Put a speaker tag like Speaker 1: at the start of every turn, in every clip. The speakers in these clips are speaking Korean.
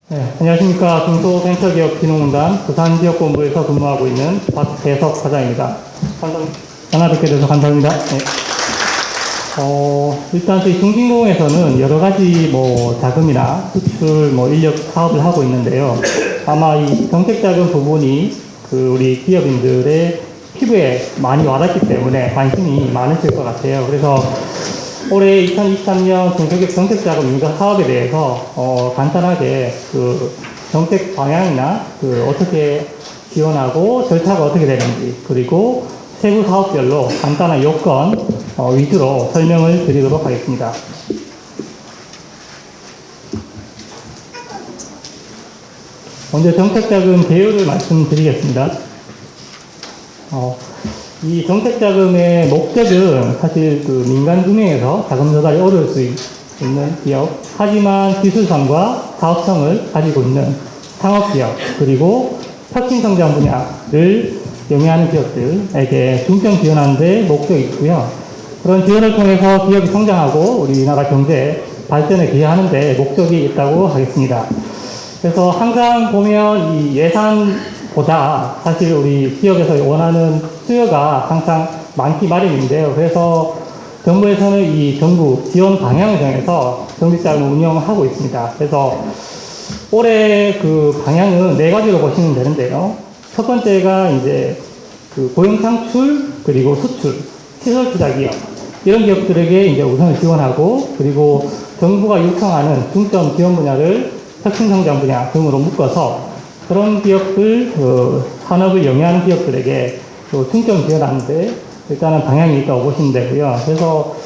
Speaker 1: 네, 안녕하십니까. 중소벤처기업진흥공단 부산지역본부에서 근무하고 있는 박대석 사장입니다. 전화 뵙게 돼서 감사합니다. 네. 일단 저희 중진공에서는 여러 가지 자금이나 수출 인력 사업을 하고 있는데요. 아마 이 정책자금 부분이 우리 기업인들의 피부에 많이 와닿기 때문에 관심이 많으실 것 같아요. 그래서 올해 2023년 중소기업 정책자금 인가 사업에 대해서 간단하게 정책 방향이나 어떻게 지원하고 절차가 어떻게 되는지, 그리고 세부 사업별로 간단한 요건 위주로 설명을 드리도록 하겠습니다. 먼저 정책자금 개요를 말씀드리겠습니다. 이 정책자금의 목적은 사실 민간 금융에서 자금 조달이 어려울 수 있는 기업, 하지만 기술성과 사업성을 가지고 있는 상업기업, 그리고 혁신성장 분야를 영위하는 기업들에게 중점 지원하는 데 목적이 있고요. 그런 지원을 통해서 기업이 성장하고 우리나라 경제 발전에 기여하는 데 목적이 있다고 하겠습니다. 그래서 항상 보면 이 예산보다 사실 우리 기업에서 원하는 수요가 항상 많기 마련인데요. 그래서 정부에서는 이 정부 지원 방향을 정해서 정책자금을 운영하고 있습니다. 그래서 올해 방향은 4가지로 보시면 되는데요. 첫 번째가 이제 고용 창출, 그리고 수출, 시설 투자 기업, 이런 기업들에게 이제 우선을 지원하고, 그리고 정부가 요청하는 중점 지원 분야를 혁신성장 분야 등으로 묶어서 그런 기업들, 산업을 영위하는 기업들에게 중점 지원하는데 일단은 방향이 있다고 보시면 되고요. 그래서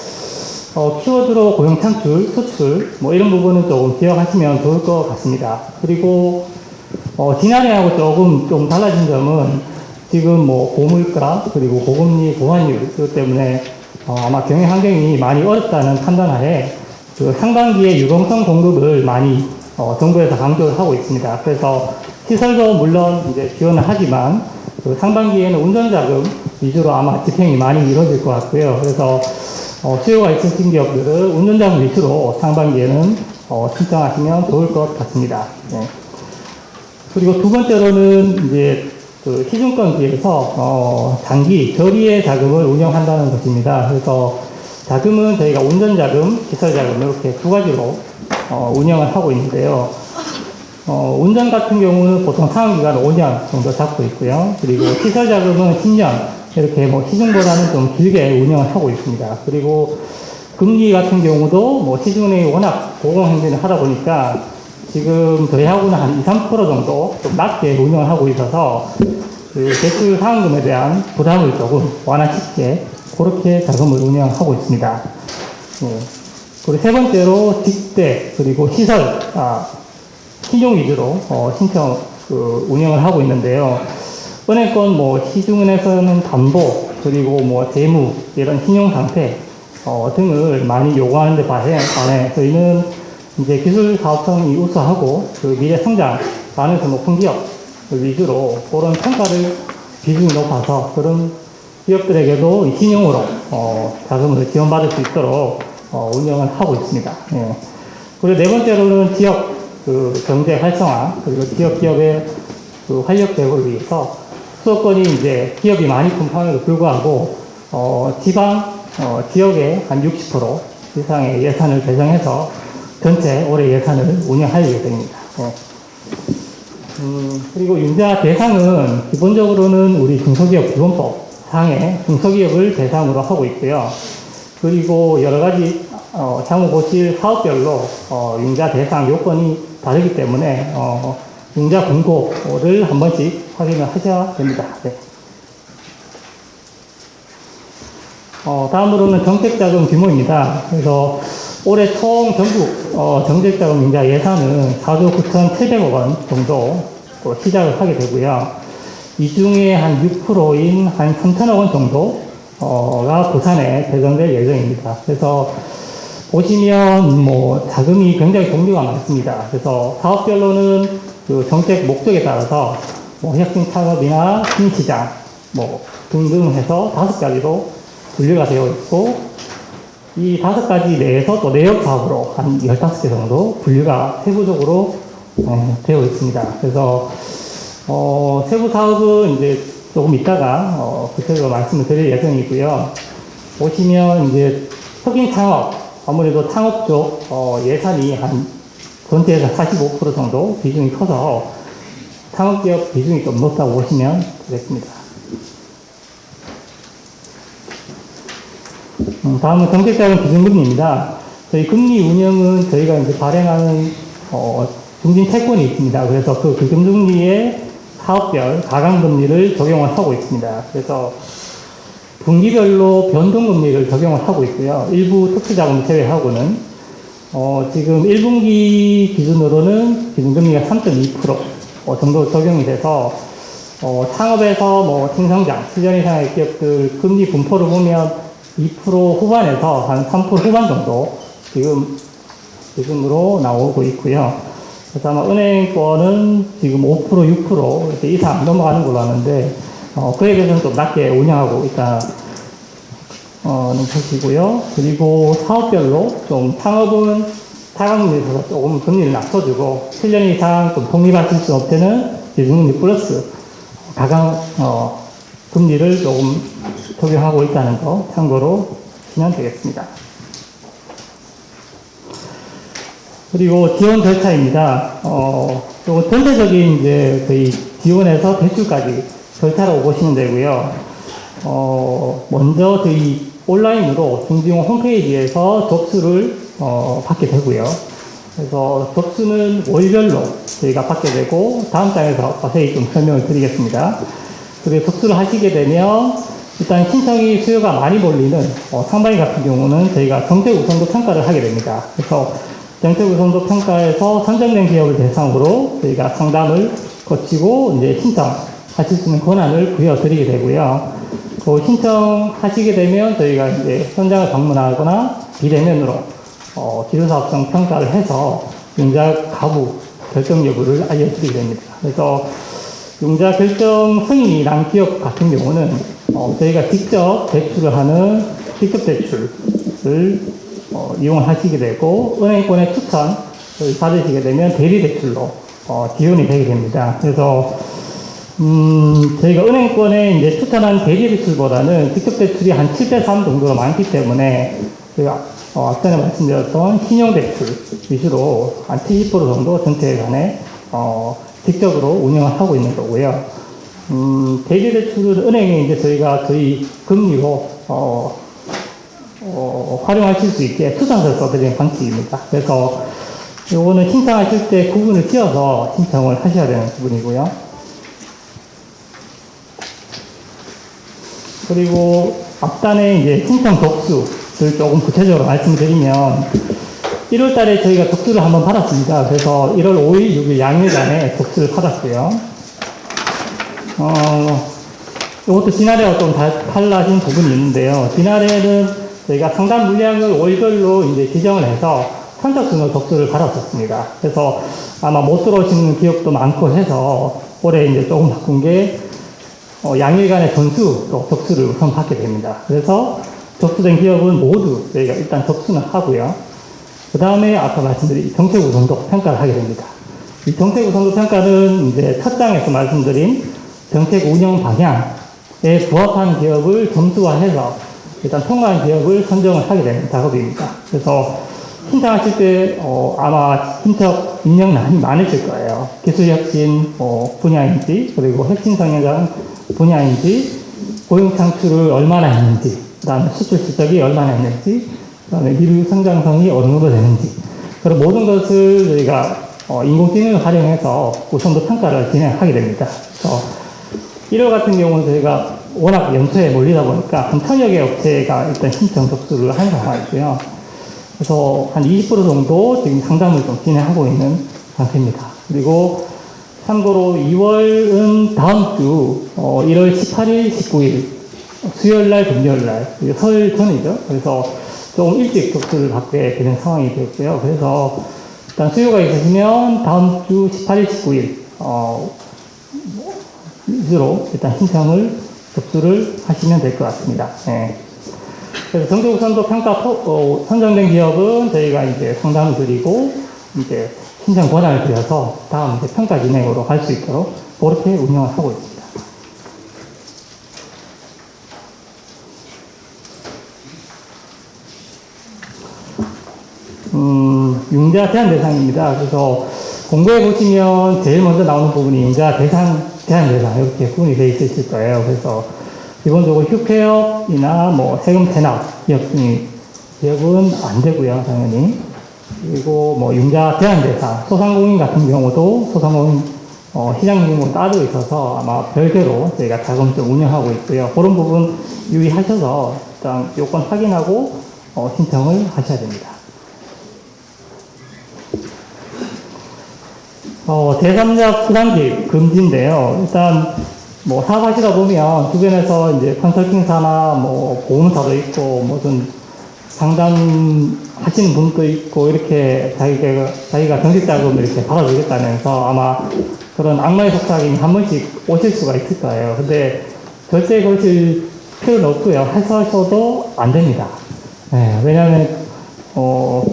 Speaker 1: 키워드로 고용 창출, 수출 이런 부분은 조금 기억하시면 좋을 것 같습니다. 그리고 지난해하고 좀 달라진 점은 지금 고물가, 그리고 고금리, 고환율 이것 때문에 아마 경영 환경이 많이 어렵다는 판단하에 상반기에 유동성 공급을 많이 정부에서 강조를 하고 있습니다. 그래서 시설도 물론 이제 지원을 하지만 상반기에는 운전자금 위주로 아마 집행이 많이 이루어질 것 같고요. 그래서 수요가 있으신 기업들은 운전자금 위주로 상반기에는 신청하시면 좋을 것 같습니다. 네. 그리고 두 번째로는 이제 시중권 기에서 장기 저리의 자금을 운영한다는 것입니다. 그래서 자금은 저희가 운전자금, 시설자금 이렇게 두 가지로 운영을 하고 있는데요. 운전 같은 경우는 보통 상환기간 5년 정도 잡고 있고요. 그리고 시설자금은 10년, 이렇게 시중보다는 좀 길게 운영을 하고 있습니다. 그리고 금리 같은 경우도 시중은행이 워낙 고공행진을 하다 보니까 지금 저희하고는 한 2, 3% 정도 좀 낮게 운영을 하고 있어서 대출 상환금에 대한 부담을 조금 완화시키게 그렇게 자금을 운영하고 있습니다. 네. 그리고 세 번째로 직대, 그리고 시설, 신용 위주로 신청 운영을 하고 있는데요. 은행권 시중은에서는 담보, 그리고 재무 이런 신용 상태 등을 많이 요구하는데 반해 저희는 이제 기술 사업성이 우수하고 미래 성장 가능성 높은 기업 위주로 그런 평가를 비중이 높아서 그런 기업들에게도 신용으로 자금을 지원받을 수 있도록 운영을 하고 있습니다. 예. 그리고 네 번째로는 지역 경제 활성화, 그리고 기업의 활력 제고를 위해서 수도권이 이제 기업이 많이 분포함에도 불구하고 지역에 한 60% 이상의 예산을 배정해서 전체 올해 예산을 운영할 예정입니다. 네. 그리고 융자 대상은 기본적으로는 우리 중소기업 기본법 상의 중소기업을 대상으로 하고 있고요. 그리고 여러 가지 향후 보실 사업별로 융자 대상 요건이 다르기 때문에 융자 공고를 한 번씩 확인을 하셔야 됩니다. 네. 다음으로는 정책자금 규모입니다. 그래서 올해 총 전국 정책자금 융자 예산은 4조 9,700억 원 정도 시작을 하게 되고요. 이 중에 한 6%인 한 3천억 원 정도가 부산에 배정될 예정입니다. 그래서 보시면 자금이 굉장히 종류가 많습니다. 그래서 사업별로는 정책 목적에 따라서 혁신 창업이나 신시장 등등 해서 5가지로 분류가 되어 있고, 이 5가지 내에서 또 내역 사업으로 한 15개 정도 분류가 세부적으로 되어 있습니다. 그래서 세부 사업은 이제 조금 이따가 구체적으로 말씀을 드릴 예정이고요. 보시면 이제 흑인 창업, 아무래도 창업 쪽 예산이 한 전체에서 45% 정도 비중이 커서 창업기업 비중이 좀 높다고 보시면 되겠습니다. 다음은 정책자금 기준금리입니다. 저희 금리 운영은 저희가 이제 발행하는 중진 채권이 있습니다. 그래서 그 기준금리에 사업별 가강금리를 적용을 하고 있습니다. 그래서 분기별로 변동금리를 적용을 하고 있고요. 일부 특수자금 제외하고는 지금 1분기 기준으로는 기준금리가 3.2% 정도 적용이 돼서 창업에서 뭐 신성장, 7년 이상의 기업들 금리 분포를 보면 2% 후반에서 한 3% 후반 정도 지금 기준으로 나오고 있고요. 그래서 아마 은행권은 지금 5%, 6% 이렇게 이상 넘어가는 걸로 아는데 그에 비해서는 좀 낮게 운영하고 있다는 것이고요. 그리고 사업별로 좀 창업은 타강금리에 있어서 조금 금리를 낮춰주고 7년 이상 좀 독립하실 수 없는 기준금리 플러스 가강 금리를 조금 적용하고 있다는 거 참고로 하시면 되겠습니다. 그리고 지원 절차입니다. 조금 전체적인 이제 거의 지원에서 대출까지 절차라고 보시면 되고요. 먼저 저희 온라인으로 중지원 홈페이지에서 접수를 받게 되고요. 그래서 접수는 월별로 저희가 받게 되고 다음 장에서 자세히 좀 설명을 드리겠습니다. 그리고 접수를 하시게 되면 일단 신청이 수요가 많이 몰리는 상반기 같은 경우는 저희가 정책 우선도 평가를 하게 됩니다. 그래서 정책 우선도 평가에서 선정된 기업을 대상으로 저희가 상담을 거치고 이제 신청하실 수 있는 권한을 부여드리게 되고요. 그 신청하시게 되면 저희가 이제 현장을 방문하거나 비대면으로 기술사업성 평가를 해서 융자 가부 결정 여부를 알려드리게 됩니다. 그래서 융자 결정 승인이 난 기업 같은 경우는 저희가 직접 대출을 하는 직접 대출을 이용을 하시게 되고 은행권의 추천을 받으시게 되면 대리 대출로 지원이 되게 됩니다. 그래서 저희가 은행권에 이제 추천한 대리 대출보다는 직접 대출이 한 7대3 정도로 많기 때문에 저희가 앞전에 말씀드렸던 신용대출 위주로 한 70% 정도 전체 예산에 직접으로 운영을 하고 있는 거고요. 대리대출은 은행에 이제 저희가 저희 금리로 활용하실 수 있게 투자서를 써드리는 방식입니다. 그래서 요거는 신청하실 때 구분을 지어서 신청을 하셔야 되는 부분이고요. 그리고 앞단에 이제 신청 접수를 조금 구체적으로 말씀드리면 1월 달에 저희가 접수를 한번 받았습니다. 그래서 1월 5일, 6일 양일간에 접수를 받았고요. 이것도 지난해와 좀 달라진 부분이 있는데요. 지난해는 저희가 상담 물량을 월별로 이제 지정을 해서 선착순으로 접수를 받았었습니다. 그래서 아마 못 들어오시는 기업도 많고 해서 올해 이제 조금 바꾼 게 양일간의 전수로 접수를 우선 받게 됩니다. 그래서 접수된 기업은 모두 저희가 일단 접수는 하고요. 그 다음에 아까 말씀드린 정책 우선도 평가를 하게 됩니다. 이 정책 우선도 평가는 이제 첫 장에서 말씀드린 정책 운영 방향에 부합한 기업을 점수화해서 일단 통과한 기업을 선정을 하게 되는 작업입니다. 그래서 신청하실 때 아마 신청 입력란이 많으실 거예요. 기술혁신 분야인지, 그리고 핵심 성향 분야인지, 고용 창출을 얼마나 했는지, 그 다음에 수출 실적이 얼마나 했는지, 그 다음에 미래 성장성이 어느 정도 되는지, 그런 모든 것을 저희가 인공지능을 활용해서 우선도 평가를 진행하게 됩니다. 그래서 1월 같은 경우는 저희가 워낙 연초에 몰리다 보니까 한 1000여 개 업체가 일단 신청 접수를 한 상황이고요. 그래서 한 20% 정도 지금 상담을 좀 진행하고 있는 상태입니다. 그리고 참고로 2월은 다음 주 1월 18일, 19일 수요일날, 금요일날 설 전이죠. 그래서 조금 일찍 접수를 받게 되는 상황이 되었고요. 그래서 일단 수요가 있으시면 다음 주 18일, 19일 위주로 일단 신청을 접수를 하시면 될 것 같습니다. 네. 그래서 정책우선도 평가 선정된 기업은 저희가 이제 상담을 드리고 이제 신청 권한을 드려서 다음 이제 평가 진행으로 갈 수 있도록 그렇게 운영을 하고 있습니다. 융자 제한 대상입니다. 그래서 공고에 보시면 제일 먼저 나오는 부분이 융자 제한 대상 이렇게 구분이 되어 있으실 거예요. 그래서 기본적으로 휴폐업이나 뭐 세금 체납 기업은 안 되고요, 당연히. 그리고 뭐 융자 제한 대상, 소상공인 같은 경우도 소상공인 시장 규모가 따로 있어서 아마 별개로 저희가 자금을 좀 운영하고 있고요. 그런 부분 유의하셔서 일단 요건 확인하고 신청을 하셔야 됩니다. 제3자 수단기 금지인데요. 일단 뭐 사업하시다 보면 주변에서 이제 컨설팅사나 뭐 보험사도 있고 무슨 상담하시는 분도 있고 이렇게 자기가 정식 자금을 이렇게 받아주겠다면서 아마 그런 악마의 속삭임이 한 번씩 오실 수가 있을 거예요. 근데 절대 그러실 필요는 없고요. 하셔도 안 됩니다. 네, 왜냐하면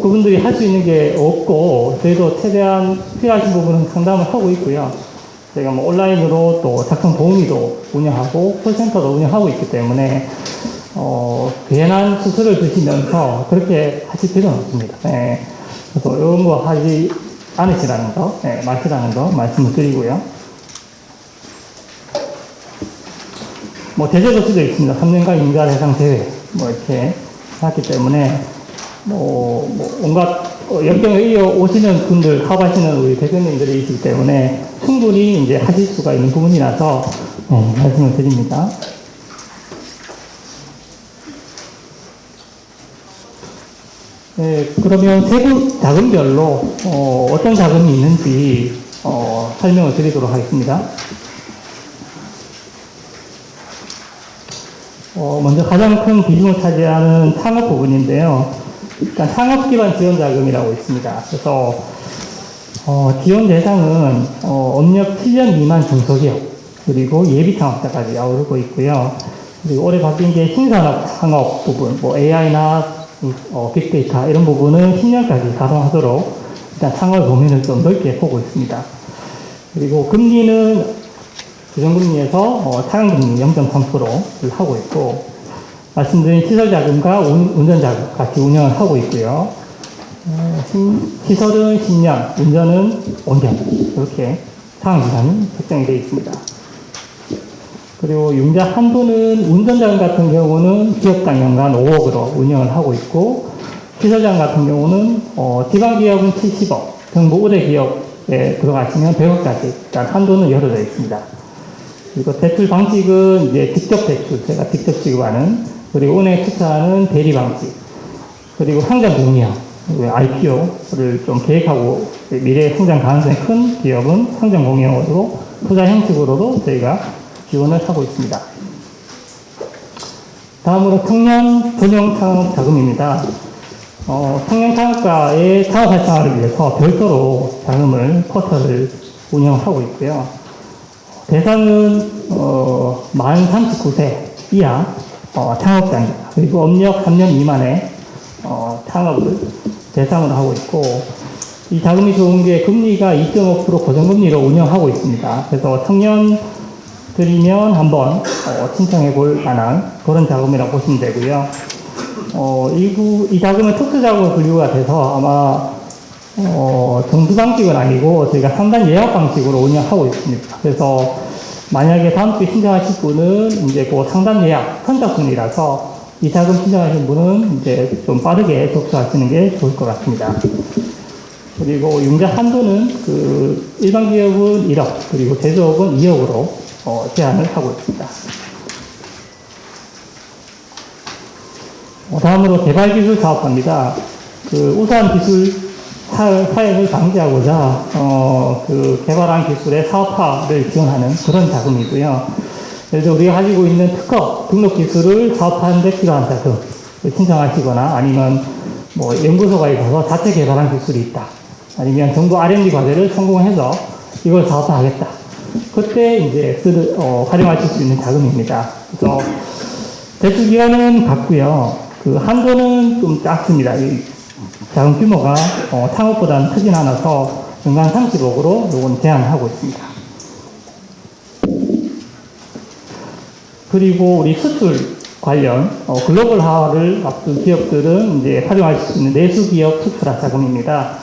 Speaker 1: 그분들이 할 수 있는 게 없고 저희도 최대한 필요하신 부분은 상담을 하고 있고요. 저희가 뭐 온라인으로 또 작성 도우미도 운영하고 콜센터도 운영하고 있기 때문에 괜한 수수료를 주시면서 그렇게 하실 필요는 없습니다. 네, 그래서 이런 거 하지 않으시라는 거, 네, 마시라는 거 말씀을 드리고요. 뭐 제재도 수도 있습니다. 3년간 융자 대상 제외 뭐 이렇게 하기 때문에 온갖 역경을 이어 오시는 분들, 사업하시는 우리 대표님들이 있기 때문에 충분히 이제 하실 수가 있는 부분이라서 말씀을 드립니다. 네, 그러면 세부 자금별로 어떤 자금이 있는지 설명을 드리도록 하겠습니다. 먼저 가장 큰 비중을 차지하는 창업 부분인데요. 일단 창업 기반 지원 자금이라고 있습니다. 그래서 지원 대상은 업력 7년 미만 중소기업 그리고 예비 창업자까지 아우르고 있고요. 그리고 올해 바뀐 게 신산업 창업 부분, 뭐 AI나 빅데이터 이런 부분은 10년까지 가동하도록 일단 창업 범위를 좀 넓게 보고 있습니다. 그리고 금리는 고정금리에서 차감금리 0.3%를 하고 있고, 말씀드린 시설자금과 운전자금 같이 운영을 하고 있고요. 시설은 10년, 운전은 5년, 이렇게 상한기간이 설정이 되어 있습니다. 그리고 융자 한도는 운전자금 같은 경우는 기업당 연간 5억으로 운영을 하고 있고, 시설자금 같은 경우는 지방기업은 70억, 정부 우대기업에 들어가시면 100억까지 일단 한도는 열어져 있습니다. 그리고 대출 방식은 이제 직접 대출, 제가 직접 지급하는, 그리고 은행 추천하는 대리 방식, 그리고 상장 공유형, IPO를 좀 계획하고 미래 성장 가능성이 큰 기업은 상장 공유형으로 투자 형식으로도 저희가 지원을 하고 있습니다. 다음으로 청년 전용 창업 자금입니다. 청년 창업가의 창업 활성화를 위해서 별도로 자금을 포털을 운영하고 있고요. 대상은 만 39세 이하 창업자입니다. 그리고 업력 3년 미만의 창업을 대상으로 하고 있고, 이 자금이 좋은 게 금리가 2.5% 고정금리로 운영하고 있습니다. 그래서 청년들이면 한번 신청해 볼 만한 그런 자금이라고 보시면 되고요. 이 자금은 특수자금으로 분류가 돼서 아마 정수 방식은 아니고 저희가 상단 예약 방식으로 운영하고 있습니다. 그래서 만약에 다음 주에 신청하실 분은 이제 그 상단 예약 선착순이라서 이 자금 신청하신 분은 이제 좀 빠르게 접수하시는 게 좋을 것 같습니다. 그리고 융자 한도는 일반 기업은 1억, 그리고 제조업은 2억으로 제한을 하고 있습니다. 다음으로 개발기술 사업화입니다. 우수한 기술 사용을 방지하고자 개발한 기술의 사업화를 지원하는 그런 자금이고요. 예를 들어 우리가 가지고 있는 특허 등록 기술을 사업하는 데 필요한 자금 신청하시거나, 아니면 뭐 연구소가 있어서 자체 개발한 기술이 있다, 아니면 정부 R&D 과제를 성공해서 이걸 사업화하겠다, 그때 이제 활용하실 수 있는 자금입니다. 그래서 대출 기간은 같고요. 한도는 좀 작습니다. 이 자금 규모가 창업보다는 크진 않아서 연간 30억으로 요건 제한하고 있습니다. 그리고 우리 수출 관련 글로벌화를 앞둔 기업들은 이제 활용할 수 있는 내수 기업 수출화 자금입니다.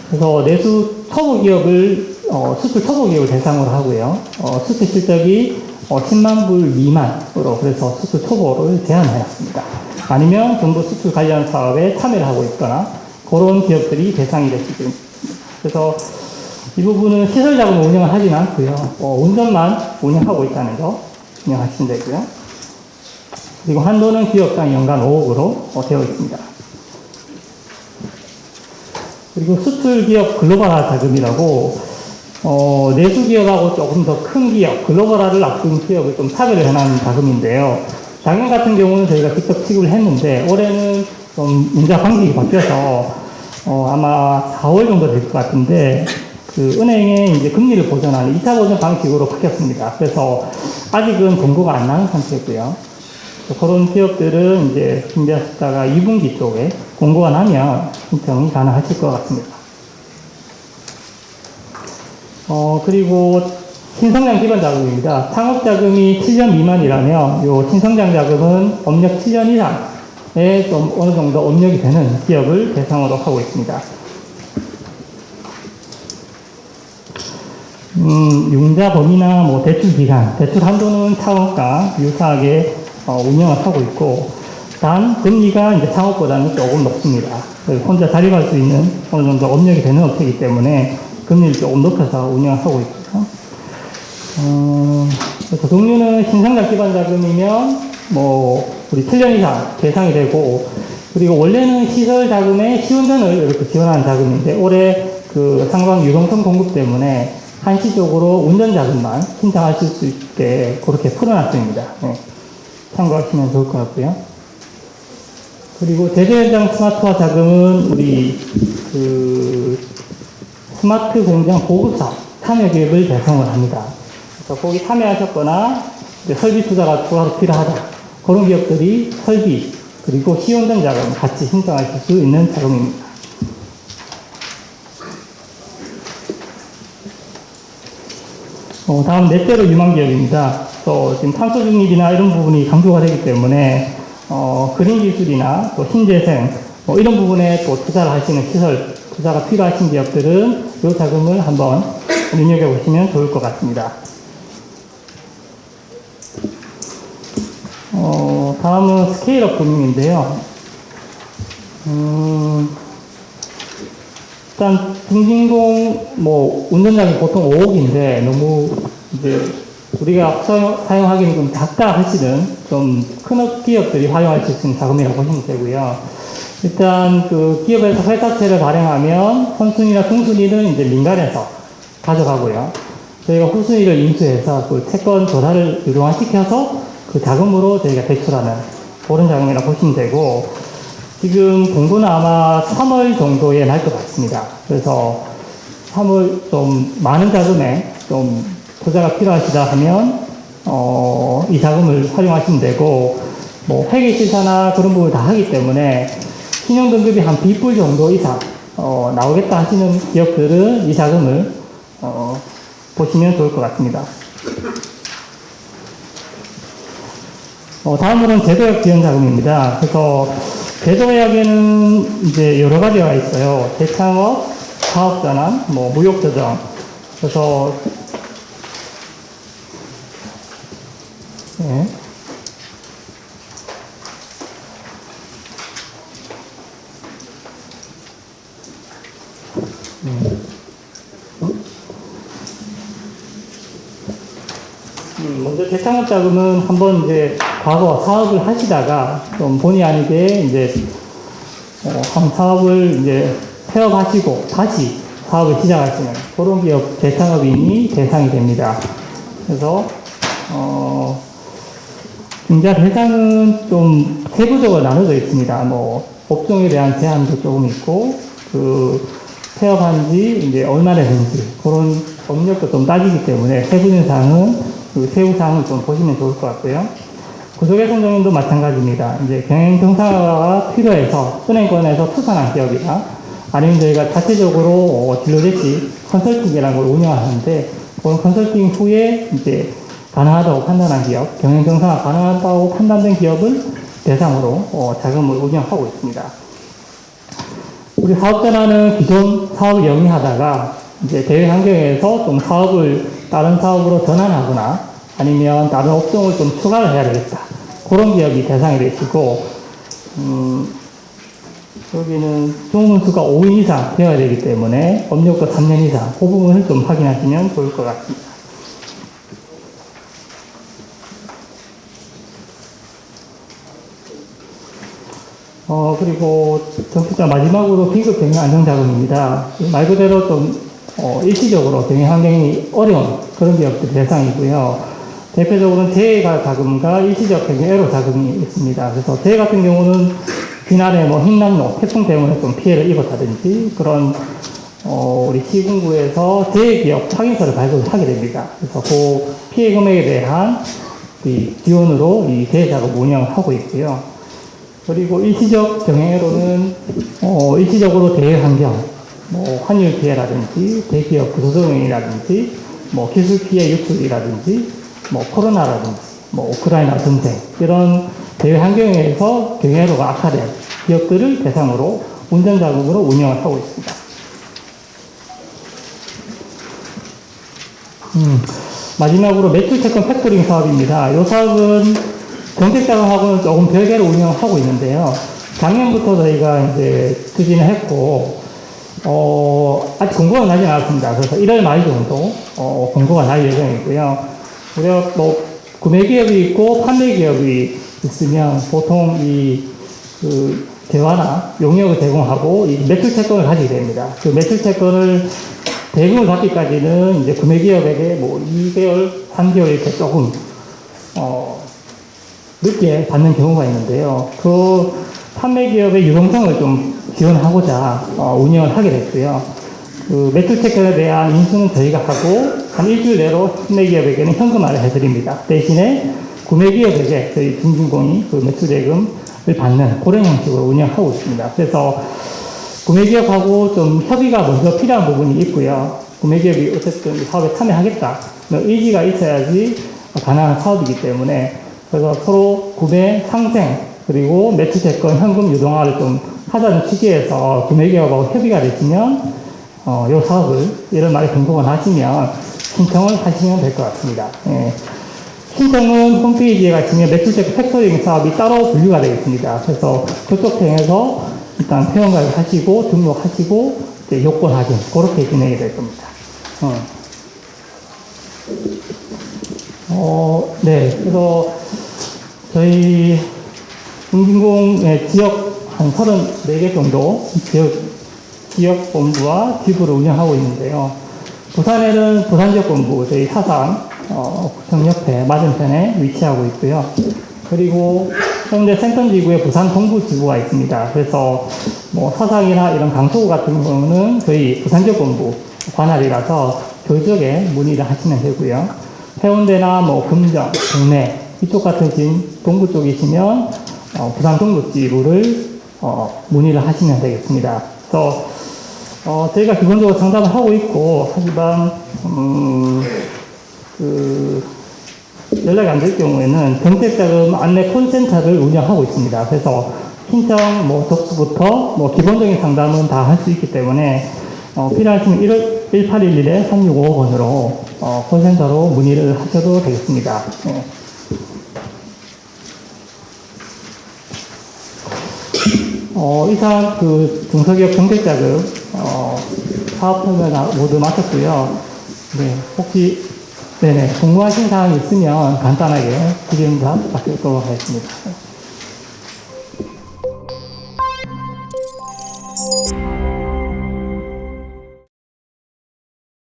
Speaker 1: 그래서 내수 초보 기업을 수출 초보 기업을 대상으로 하고요. 수출 실적이 10만 불 미만으로 그래서 수출 초보를 제한해놨습니다. 아니면 정부 수출 관련 사업에 참여를 하고 있거나 그런 기업들이 대상이 될 수 있습니다. 그래서 이 부분은 시설 자금 운영을 하진 않고요. 운전만 운영하고 있다는 거 운영하시면 되고요. 그리고 한도는 기업당 연간 5억으로 되어 있습니다. 그리고 수출 기업 글로벌화 자금이라고 내수 기업하고 조금 더 큰 기업, 글로벌화를 앞둔 기업을 좀 차별을 해놓은 자금인데요. 작년 같은 경우는 저희가 직접 취급을 했는데 올해는 좀 문자 방식이 바뀌어서 아마 4월 정도 될 것 같은데 그 은행의 이제 금리를 보전하는 2차 보전 방식으로 바뀌었습니다. 그래서 아직은 공고가 안 나는 상태고요. 그런 기업들은 이제 준비하시다가 2분기 쪽에 공고가 나면 신청이 가능하실 것 같습니다. 그리고 신성장 기반 자금입니다. 창업 자금이 7년 미만이라면 요 신성장 자금은 업력 7년 이상에 좀 어느 정도 업력이 되는 기업을 대상으로 하고 있습니다. 융자 범위나 뭐 대출 기간, 대출 한도는 창업과 유사하게 운영을 하고 있고, 단 금리가 이제 창업보다는 조금 높습니다. 혼자 자립할 수 있는 어느 정도 업력이 되는 업체이기 때문에 금리를 조금 높여서 운영을 하고 있고요. 그래서 종류는 신성장 기반 자금이면 뭐 우리 7년 이상 대상이 되고, 그리고 원래는 시설 자금에 시운전을 이렇게 지원하는 자금인데 올해 그 상방 유동성 공급 때문에 한시적으로 운전 자금만 신청하실 수 있게 그렇게 풀어놨습니다. 네. 참고하시면 좋을 것 같고요. 그리고 제조 현장 스마트화 자금은 우리 그 스마트 공장 보급 사업 참여 기업을 대상으로 합니다. 그래서 거기 참여하셨거나 설비 투자가 추가로 필요하다. 그런 기업들이 설비 그리고 시운전 자금 같이 신청하실 수 있는 자금입니다. 다음 넷째로 유망 기업입니다. 또 지금 탄소 중립이나 이런 부분이 강조가 되기 때문에 그린 기술이나 또 신재생 이런 부분에 또 투자를 하시는 시설 투자가 필요하신 기업들은 이 자금을 한번 눈여겨 보시면 좋을 것 같습니다. 다음은 스케일업 금융인데요. 일단 중진공 뭐 운전자금 보통 5억인데 너무 이제 우리가 사용하기는 좀 작다 하시는 좀 큰 기업들이 활용할 수 있는 자금이라고 보시면 되고요. 일단 그 기업에서 회사채를 발행하면 선순위나 중순위는 이제 민간에서 가져가고요. 저희가 후순위를 인수해서 그 채권 조달을 유동화시켜서 그 자금으로 저희가 대출하는 그런 자금이라고 보시면 되고, 지금 공고는 아마 3월 정도에 날 것 같습니다. 그래서 3월 좀 많은 자금에 좀 투자가 필요하시다 하면 이 자금을 활용하시면 되고, 뭐 회계시사나 그런 부분을 다 하기 때문에 신용등급이 한 B뿔 정도 이상 나오겠다 하시는 기업들은 이 자금을 보시면 좋을 것 같습니다. 다음으로는 제도약 지원 자금입니다. 그래서 제도약에는 이제 여러 가지가 있어요. 재창업, 사업전환, 뭐 무역조정. 그래서 네. 먼저 재창업 자금은 한번 이제 과거 사업을 하시다가 좀 본의 아니게 이제 한 사업을 이제 폐업하시고 다시 사업을 시작하시는 그런 기업 재창업인이 대상이 됩니다. 그래서 융자 대상은 좀 세부적으로 나눠져 있습니다. 뭐 업종에 대한 제한도 조금 있고 그 폐업한 지 이제 얼마나 되는지 그런 법력도 좀 따지기 때문에 세부적인 사항은 그 세부 사항을 좀 보시면 좋을 것 같고요. 구조개선 정인도 마찬가지입니다. 이제 경영 정상화가 필요해서 은행권에서 투자한 기업이나 아니면 저희가 자체적으로 진로 대시 컨설팅이라는 걸 운영하는데, 그런 컨설팅 후에 이제 가능하다고 판단한 기업, 경영 정상화 가능하다고 판단된 기업을 대상으로 자금을 운영하고 있습니다. 우리 사업자라는 기존 사업을 영위하다가 이제 대외 환경에서 좀 사업을 다른 사업으로 전환하거나 아니면 다른 업종을 좀 추가를 해야 되겠다. 그런 기업이 대상이 되시고, 여기는 종문수가 5인 이상 되어야 되기 때문에 업력도 3년 이상, 그 부분을 좀 확인하시면 좋을 것 같습니다. 그리고 정책자 마지막으로 비급 경영 안정자금입니다. 말 그대로 좀 일시적으로 경영 환경이 어려운 그런 기업들 대상이고요. 대표적으로는 재해가 자금과 일시적 경영 애로 자금이 있습니다. 그래서 재해 같은 경우는 비난에 뭐 흰남노, 태풍 때문에 좀 피해를 입었다든지 그런 우리 시군구에서 재해 기업 확인서를 발급을 하게 됩니다. 그래서 그 피해 금액에 대한 이 지원으로 이 재해 자금 운영을 하고 있고요. 그리고 일시적 경영애로는 일시적으로 대외 환경, 뭐 환율 피해라든지 대기업 구조조정이라든지 뭐 기술 피해 유출이라든지 뭐 코로나라든지 뭐 우크라이나 전쟁 이런 대외 환경에서 경영애로가 악화된 기업들을 대상으로 운전자금으로 운영을 하고 있습니다. 마지막으로 매출채권 팩토링 사업입니다. 이 사업은 정책자금하고는 조금 별개로 운영하고 있는데요. 작년부터 저희가 이제 추진을 했고, 아직 공고가 나지 않았습니다. 그래서 1월 말 정도, 공고가 날 예정이고요. 우리가 뭐, 구매 기업이 있고, 판매 기업이 있으면 보통 대화나 용역을 제공하고, 이 매출 채권을 가지게 됩니다. 그 매출 채권을 대금을 받기까지는 이제 구매 기업에게 뭐 2개월, 3개월 이렇게 조금, 늦게 받는 경우가 있는데요. 그 판매 기업의 유동성을 좀 지원하고자 운영을 하게 됐고요. 그 매출 채권에 대한 인수는 저희가 하고 한 일주일 내로 판매 기업에게는 현금화를 해드립니다. 대신에 구매 기업에게 저희 중진공이 그 매출 대금을 받는 그런 형식으로 운영하고 있습니다. 그래서 구매 기업하고 좀 협의가 먼저 필요한 부분이 있고요. 구매 기업이 어쨌든 이 사업에 참여하겠다. 의지가 있어야지 가능한 사업이기 때문에 그래서 서로 구매 상생 그리고 매출 채권 현금 유동화를 좀 하자는 취지에서 구매 기업하고 협의가 되시면 이 사업을 1월 말에 공고가 나시면 신청을 하시면 될 것 같습니다. 예. 신청은 홈페이지에 가시면 매출 채권 팩토링 사업이 따로 분류가 되어 있습니다. 그래서 그쪽 통해서 일단 회원가입 하시고 등록하시고 이제 요건 확인 그렇게 진행이 될 겁니다. 네, 그래서 저희 중진공의 지역 한 34개 정도 지역 본부와 지부를 운영하고 있는데요. 부산에는 부산지역본부 저희 사상 구청 옆에 맞은편에 위치하고 있고요. 그리고 현재 생천지구에 부산 동부 지구가 있습니다. 그래서 뭐 사상이나 이런 강서구 같은 경우는 저희 부산지역본부 관할이라서 그쪽에 문의를 하시면 되고요. 해운대나 뭐 금정, 동래 이쪽 같은 동부 쪽이시면 부산 동부 지구를 문의를 하시면 되겠습니다. 그래서 저희가 기본적으로 상담을 하고 있고 하지만 연락이 안 될 경우에는 정책자금 안내 콜센터를 운영하고 있습니다. 그래서 신청 접수부터 기본적인 상담은 다 할 수 있기 때문에 필요하시면 1811에 3655번으로 콜센터로 문의를 하셔도 되겠습니다. 네. 이상 중소기업 정책자금 사업 설명 모두 마쳤고요. 네, 혹시 궁금하신 사항이 있으면 간단하게 질의응답 받도록 하겠습니다.